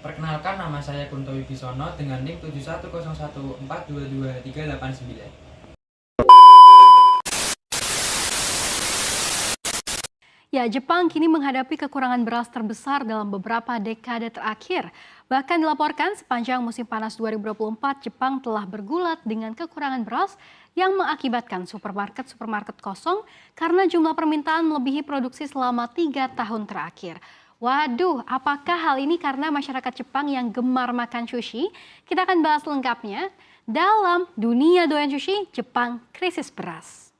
Perkenalkan, nama saya Kunto Wibisono dengan NIM 7101422389. Ya, Jepang kini menghadapi kekurangan beras terbesar dalam beberapa dekade terakhir. Bahkan dilaporkan sepanjang musim panas 2024, Jepang telah bergulat dengan kekurangan beras yang mengakibatkan supermarket kosong karena jumlah permintaan melebihi produksi selama 3 tahun terakhir. Waduh, apakah hal ini karena masyarakat Jepang yang gemar makan sushi? Kita akan bahas lengkapnya dalam Dunia Doyan Sushi, Jepang Krisis Beras.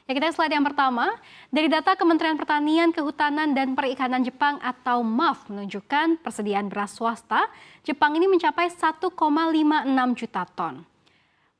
Ya, kita slide yang pertama. Dari data Kementerian Pertanian, Kehutanan, dan Perikanan Jepang atau MAF menunjukkan persediaan beras swasta Jepang ini mencapai 1,56 juta ton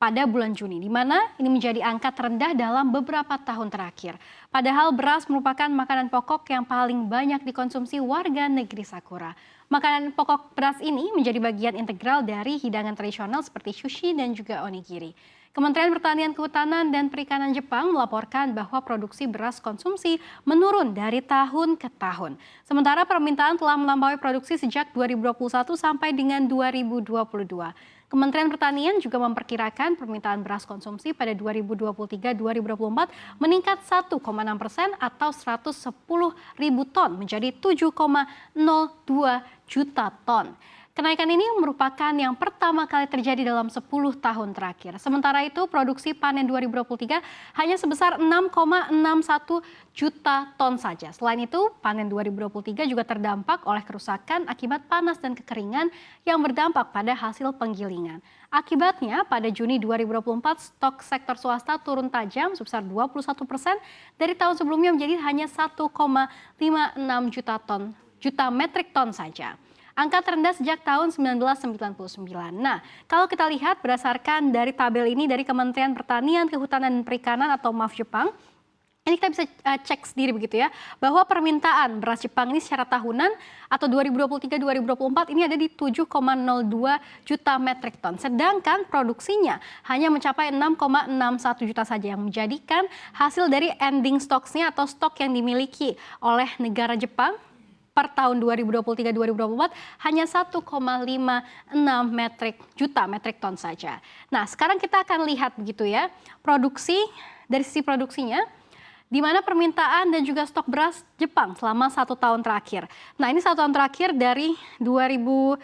pada bulan Juni, di mana ini menjadi angka terendah dalam beberapa tahun terakhir. Padahal beras merupakan makanan pokok yang paling banyak dikonsumsi warga negeri Sakura. Makanan pokok beras ini menjadi bagian integral dari hidangan tradisional seperti sushi dan juga onigiri. Kementerian Pertanian, Kehutanan, dan Perikanan Jepang melaporkan bahwa produksi beras konsumsi menurun dari tahun ke tahun. Sementara permintaan telah melampaui produksi sejak 2021 sampai dengan 2022. Kementerian Pertanian juga memperkirakan permintaan beras konsumsi pada 2023-2024 meningkat 1,6% atau 110 ribu ton menjadi 7,02 juta ton. Kenaikan ini merupakan yang pertama kali terjadi dalam 10 tahun terakhir. Sementara itu, produksi panen 2023 hanya sebesar 6,61 juta ton saja. Selain itu, panen 2023 juga terdampak oleh kerusakan akibat panas dan kekeringan yang berdampak pada hasil penggilingan. Akibatnya, pada Juni 2024, stok sektor swasta turun tajam sebesar 21% dari tahun sebelumnya menjadi hanya 1,56 juta metrik ton saja. Angka terendah sejak tahun 1999. Nah, kalau kita lihat berdasarkan dari tabel ini dari Kementerian Pertanian, Kehutanan, dan Perikanan atau MAF Jepang, ini kita bisa cek sendiri begitu ya, bahwa permintaan beras Jepang ini secara tahunan atau 2023-2024 ini ada di 7,02 juta metrik ton. Sedangkan produksinya hanya mencapai 6,61 juta saja yang menjadikan hasil dari ending stocks-nya atau stok yang dimiliki oleh negara Jepang per tahun 2023-2024 hanya 1,56 juta metrik ton saja. Nah, sekarang kita akan lihat begitu ya, produksi dari sisi produksinya, di mana permintaan dan juga stok beras Jepang selama 1 tahun terakhir. Nah, ini 1 tahun terakhir dari 2009,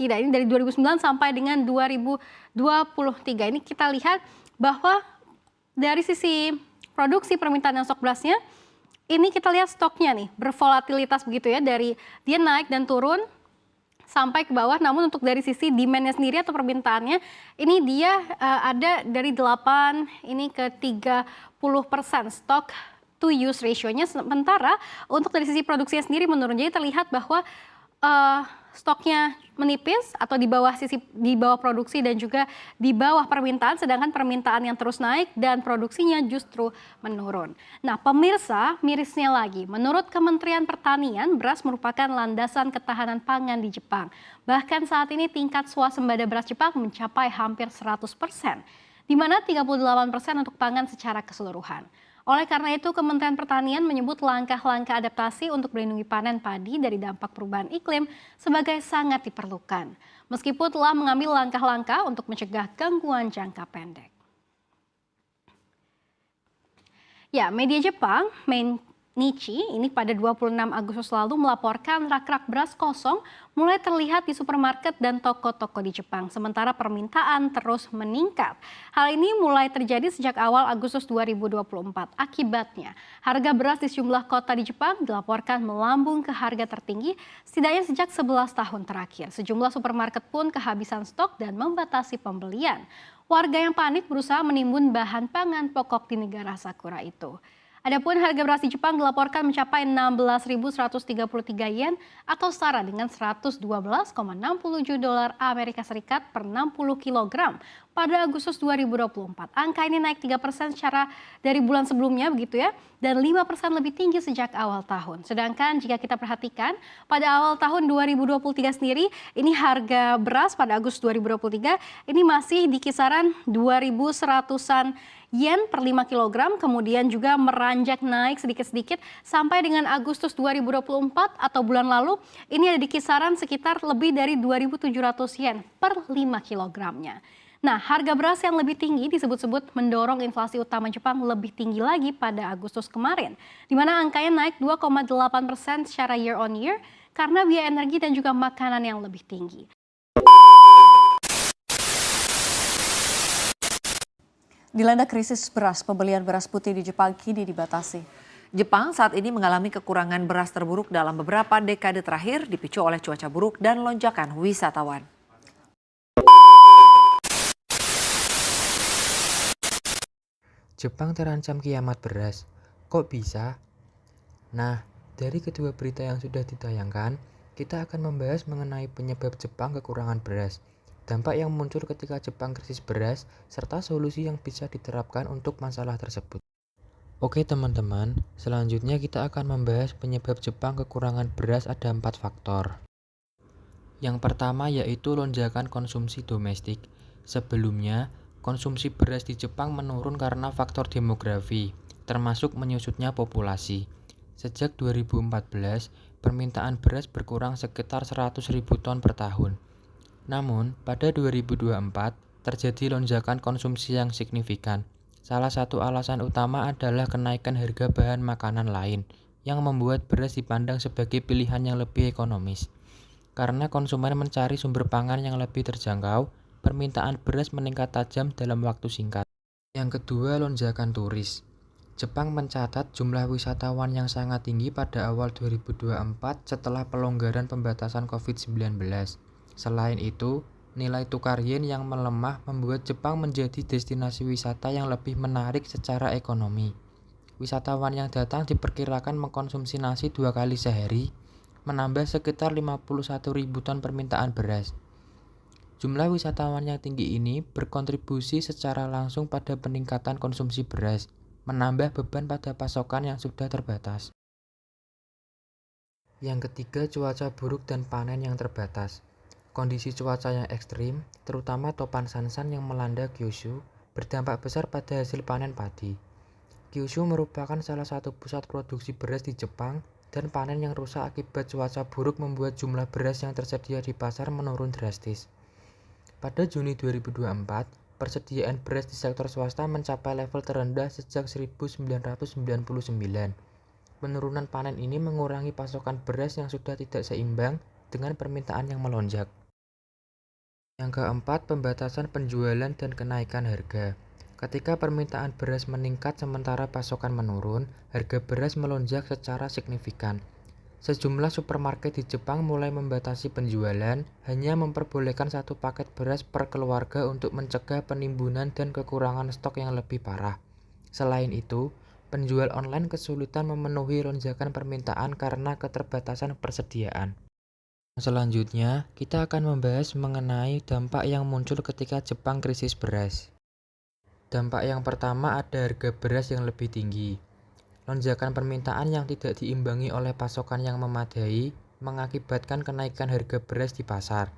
ini dari 2009 sampai dengan 2023. Ini kita lihat bahwa dari sisi produksi permintaan dan stok berasnya, ini kita lihat stoknya nih bervolatilitas begitu ya, dari dia naik dan turun sampai ke bawah. Namun untuk dari sisi demand-nya sendiri atau permintaannya ini dia ada dari 8 ini ke 30% stok to use ratio-nya. Sementara untuk dari sisi produksinya sendiri menurun. Jadi terlihat bahwa stoknya menipis atau di bawah produksi dan juga di bawah permintaan, sedangkan permintaan yang terus naik dan produksinya justru menurun. Nah, pemirsa, mirisnya lagi, menurut Kementerian Pertanian, beras merupakan landasan ketahanan pangan di Jepang. Bahkan saat ini tingkat swasembada beras Jepang mencapai hampir 100%, di mana 38% untuk pangan secara keseluruhan. Oleh karena itu, Kementerian Pertanian menyebut langkah-langkah adaptasi untuk melindungi panen padi dari dampak perubahan iklim sebagai sangat diperlukan, meskipun telah mengambil langkah-langkah untuk mencegah gangguan jangka pendek. Ya, media Jepang, Mainichi, ini pada 26 Agustus lalu melaporkan rak-rak beras kosong mulai terlihat di supermarket dan toko-toko di Jepang, sementara permintaan terus meningkat. Hal ini mulai terjadi sejak awal Agustus 2024. Akibatnya, harga beras di sejumlah kota di Jepang dilaporkan melambung ke harga tertinggi setidaknya sejak 11 tahun terakhir. Sejumlah supermarket pun kehabisan stok dan membatasi pembelian. Warga yang panik berusaha menimbun bahan pangan pokok di negara Sakura itu. Adapun harga beras di Jepang dilaporkan mencapai 16.133 yen atau setara dengan 112,67 dolar Amerika Serikat per 60 kg pada Agustus 2024. Angka ini naik 3% secara dari bulan sebelumnya begitu ya, dan 5% lebih tinggi sejak awal tahun. Sedangkan jika kita perhatikan pada awal tahun 2023 sendiri, ini harga beras pada Agustus 2023 ini masih di kisaran 2.100-an yen per 5 kg, kemudian juga meranjak naik sedikit-sedikit sampai dengan Agustus 2024 atau bulan lalu ini ada di kisaran sekitar lebih dari 2.700 yen per 5 kilogramnya. Nah, harga beras yang lebih tinggi disebut-sebut mendorong inflasi utama Jepang lebih tinggi lagi pada Agustus kemarin, di mana angkanya naik 2,8% secara year on year karena biaya energi dan juga makanan yang lebih tinggi. Dilanda krisis beras, pembelian beras putih di Jepang kini dibatasi. Jepang saat ini mengalami kekurangan beras terburuk dalam beberapa dekade terakhir dipicu oleh cuaca buruk dan lonjakan wisatawan. Jepang terancam kiamat beras. Kok bisa? Nah, dari kedua berita yang sudah ditayangkan, kita akan membahas mengenai penyebab Jepang kekurangan beras, dampak yang muncul ketika Jepang krisis beras, serta solusi yang bisa diterapkan untuk masalah tersebut. Oke teman-teman, selanjutnya kita akan membahas penyebab Jepang kekurangan beras ada 4 faktor. Yang pertama yaitu lonjakan konsumsi domestik. Sebelumnya, konsumsi beras di Jepang menurun karena faktor demografi, termasuk menyusutnya populasi. Sejak 2014, permintaan beras berkurang sekitar 100.000 ton per tahun. Namun, pada 2024, terjadi lonjakan konsumsi yang signifikan. Salah satu alasan utama adalah kenaikan harga bahan makanan lain, yang membuat beras dipandang sebagai pilihan yang lebih ekonomis. Karena konsumen mencari sumber pangan yang lebih terjangkau, permintaan beras meningkat tajam dalam waktu singkat. Yang kedua, lonjakan turis. Jepang mencatat jumlah wisatawan yang sangat tinggi pada awal 2024 setelah pelonggaran pembatasan COVID-19. Selain itu, nilai tukar yen yang melemah membuat Jepang menjadi destinasi wisata yang lebih menarik secara ekonomi. Wisatawan yang datang diperkirakan mengkonsumsi nasi 2 kali sehari, menambah sekitar 51.000 ton permintaan beras. Jumlah wisatawan yang tinggi ini berkontribusi secara langsung pada peningkatan konsumsi beras, menambah beban pada pasokan yang sudah terbatas. Yang ketiga, cuaca buruk dan panen yang terbatas. Kondisi cuaca yang ekstrim, terutama topan Sansan yang melanda Kyushu, berdampak besar pada hasil panen padi. Kyushu merupakan salah satu pusat produksi beras di Jepang, dan panen yang rusak akibat cuaca buruk membuat jumlah beras yang tersedia di pasar menurun drastis. Pada Juni 2024, persediaan beras di sektor swasta mencapai level terendah sejak 1999. Penurunan panen ini mengurangi pasokan beras yang sudah tidak seimbang dengan permintaan yang melonjak. Yang keempat, pembatasan penjualan dan kenaikan harga. Ketika permintaan beras meningkat sementara pasokan menurun, harga beras melonjak secara signifikan. Sejumlah supermarket di Jepang mulai membatasi penjualan, hanya memperbolehkan 1 paket beras per keluarga untuk mencegah penimbunan dan kekurangan stok yang lebih parah. Selain itu, penjual online kesulitan memenuhi lonjakan permintaan karena keterbatasan persediaan. Selanjutnya, kita akan membahas mengenai dampak yang muncul ketika Jepang krisis beras. Dampak yang pertama ada harga beras yang lebih tinggi. Lonjakan permintaan yang tidak diimbangi oleh pasokan yang memadai mengakibatkan kenaikan harga beras di pasar.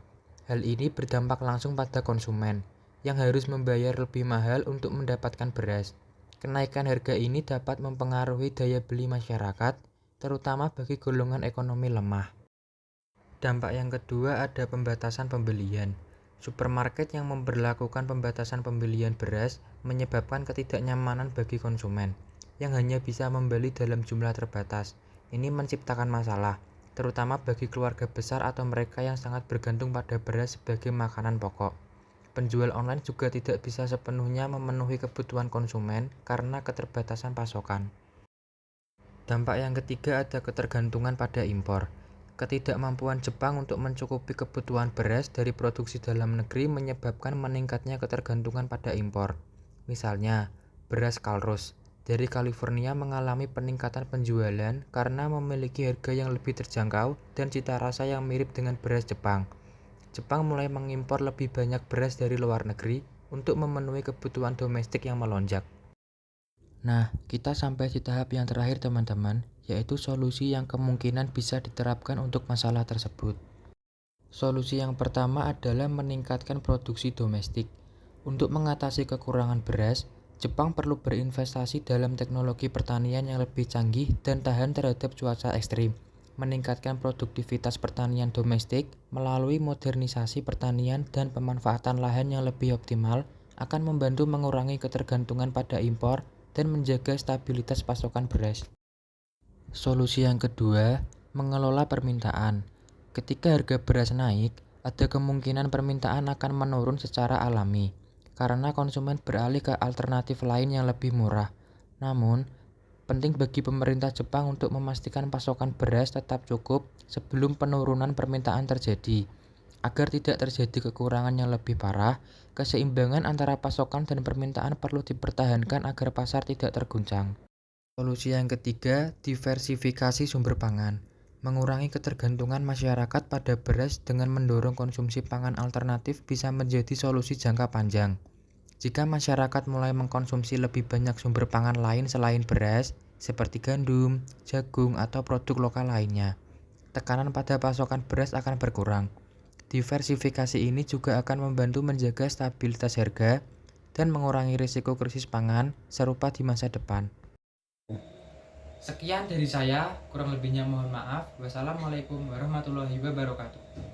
Hal ini berdampak langsung pada konsumen, yang harus membayar lebih mahal untuk mendapatkan beras. Kenaikan harga ini dapat mempengaruhi daya beli masyarakat, terutama bagi golongan ekonomi lemah. Dampak yang kedua ada pembatasan pembelian. Supermarket yang memberlakukan pembatasan pembelian beras menyebabkan ketidaknyamanan bagi konsumen, yang hanya bisa membeli dalam jumlah terbatas. Ini menciptakan masalah, terutama bagi keluarga besar atau mereka yang sangat bergantung pada beras sebagai makanan pokok. Penjual online juga tidak bisa sepenuhnya memenuhi kebutuhan konsumen karena keterbatasan pasokan. Dampak yang ketiga ada ketergantungan pada impor. Ketidakmampuan Jepang untuk mencukupi kebutuhan beras dari produksi dalam negeri menyebabkan meningkatnya ketergantungan pada impor. Misalnya, beras Kalrus dari California mengalami peningkatan penjualan karena memiliki harga yang lebih terjangkau dan cita rasa yang mirip dengan beras Jepang. Jepang mulai mengimpor lebih banyak beras dari luar negeri untuk memenuhi kebutuhan domestik yang melonjak. Nah, kita sampai di tahap yang terakhir teman-teman, yaitu solusi yang kemungkinan bisa diterapkan untuk masalah tersebut. Solusi yang pertama adalah meningkatkan produksi domestik. Untuk mengatasi kekurangan beras, Jepang perlu berinvestasi dalam teknologi pertanian yang lebih canggih dan tahan terhadap cuaca ekstrim, meningkatkan produktivitas pertanian domestik melalui modernisasi pertanian dan pemanfaatan lahan yang lebih optimal akan membantu mengurangi ketergantungan pada impor dan menjaga stabilitas pasokan beras. Solusi yang kedua, mengelola permintaan. Ketika harga beras naik, ada kemungkinan permintaan akan menurun secara alami karena konsumen beralih ke alternatif lain yang lebih murah. Namun, penting bagi pemerintah Jepang untuk memastikan pasokan beras tetap cukup sebelum penurunan permintaan terjadi. Agar tidak terjadi kekurangan yang lebih parah, keseimbangan antara pasokan dan permintaan perlu dipertahankan agar pasar tidak terguncang. Solusi yang ketiga, diversifikasi sumber pangan. Mengurangi ketergantungan masyarakat pada beras dengan mendorong konsumsi pangan alternatif bisa menjadi solusi jangka panjang. Jika masyarakat mulai mengkonsumsi lebih banyak sumber pangan lain selain beras, seperti gandum, jagung, atau produk lokal lainnya, tekanan pada pasokan beras akan berkurang. Diversifikasi ini juga akan membantu menjaga stabilitas harga dan mengurangi risiko krisis pangan serupa di masa depan. Sekian dari saya, kurang lebihnya mohon maaf. Wassalamualaikum warahmatullahi wabarakatuh.